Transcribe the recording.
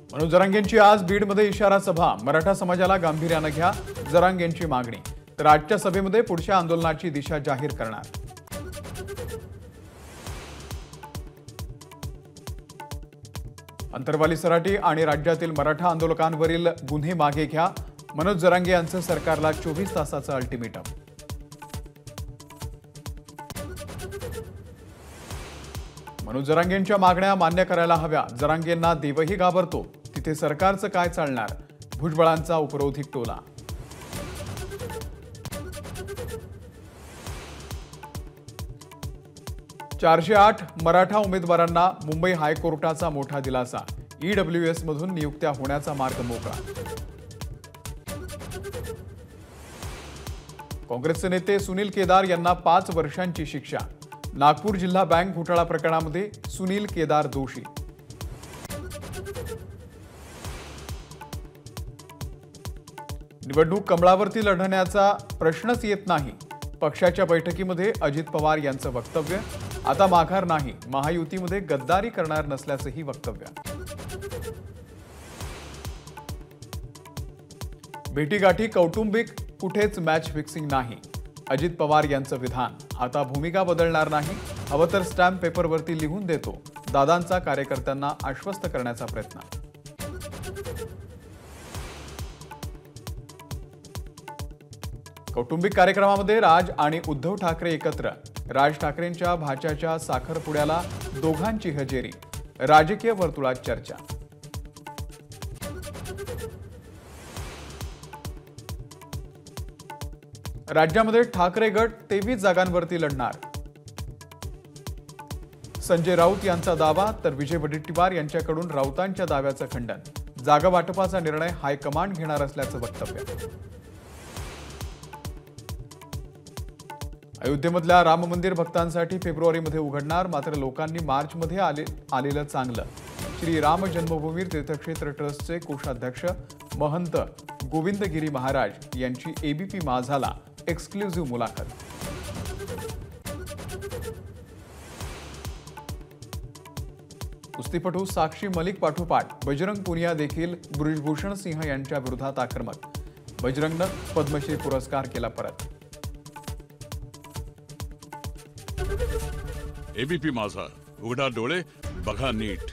मनोज जरांगेंची आज बीडमध्ये इशारा सभा। मराठा समाजाला गांभीर्याने घ्या, जरांगेंची मागणी। तर आजच्या सभेमध्ये पुढच्या आंदोलनाची दिशा जाहीर करणार। अंतरवाली सराटी आणि राज्यातील मराठा आंदोलकांवरील गुन्हे मागे घ्या। मनोज जरांगे यांचं सरकारला 24 तासाचं अल्टिमेटम। मनोज जरांगेंच्या मागण्या मान्य करायला हव्या। जरांगेंना देवही घाबरतो, तिथे सरकारचं काय चालणार? भुजबळांचा उपरोधिक टोला। चारशे 8 मराठा उमेदवारांना मुंबई हायकोर्टाचा मोठा दिलासा। ईडब्ल्यूएस मधून नियुक्त्या होण्याचा मार्ग मोकळा। काँग्रेसचे नेते सुनील केदार यांना 5 वर्षांची शिक्षा। नागपूर जिल्हा बँक घोटाळा प्रकरणामध्ये सुनील केदार दोषी। निवडणूक कमळावरती लढण्याचा प्रश्नच येत नाही। पक्षाच्या बैठकीमध्ये अजित पवार यांचं वक्तव्य। आता माघार नाही, महायुतीमध्ये गद्दारी करणार नसल्याचंही वक्तव्य। भेटीगाठी कौटुंबिक, कुठेच मॅच फिक्सिंग नाही, अजित पवार यांचं विधान। आता भूमिका बदलणार नाही, हवं तर स्टॅम्प पेपरवरती लिहून देतो, दादांचा कार्यकर्त्यांना आश्वस्त करण्याचा प्रयत्न। कौटुंबिक कार्यक्रमामध्ये राज आणि उद्धव ठाकरे एकत्र। राज ठाकरेंच्या भाच्याच्या साखरपुड्याला दोघांची हजेरी। राजकीय वर्तुळात चर्चा। राज्यामध्ये ठाकरे गट 23 जागांवरती लढणार। संजय राऊत यांचा दावा, तर विजय वडेट्टीवार यांच्याकडून राऊतांच्या दाव्याचं खंडन। जागा वाटपाचा निर्णय हायकमांड घेणार असल्याचं वक्तव्य। अयोध्येमधल्या राम मंदिर भक्तांसाठी फेब्रुवारीमध्ये उघडणार, मात्र लोकांनी मार्चमध्ये आलेलं चांगलं। श्री राम जन्मभूमी तीर्थक्षेत्र ट्रस्टचे कोषाध्यक्ष महंत गोविंदगिरी महाराज यांची एबीपी माझाला एक्सक्लुझिव्ह मुलाखत। कुस्तीपटू साक्षी मलिक पाठोपाठ बजरंग पुनिया देखील बृजभूषण सिंह यांच्या विरोधात आक्रमक। बजरंगनं पद्मश्री पुरस्कार केला परत। एबीपी माझा, उघडा डोळे बघा नीट।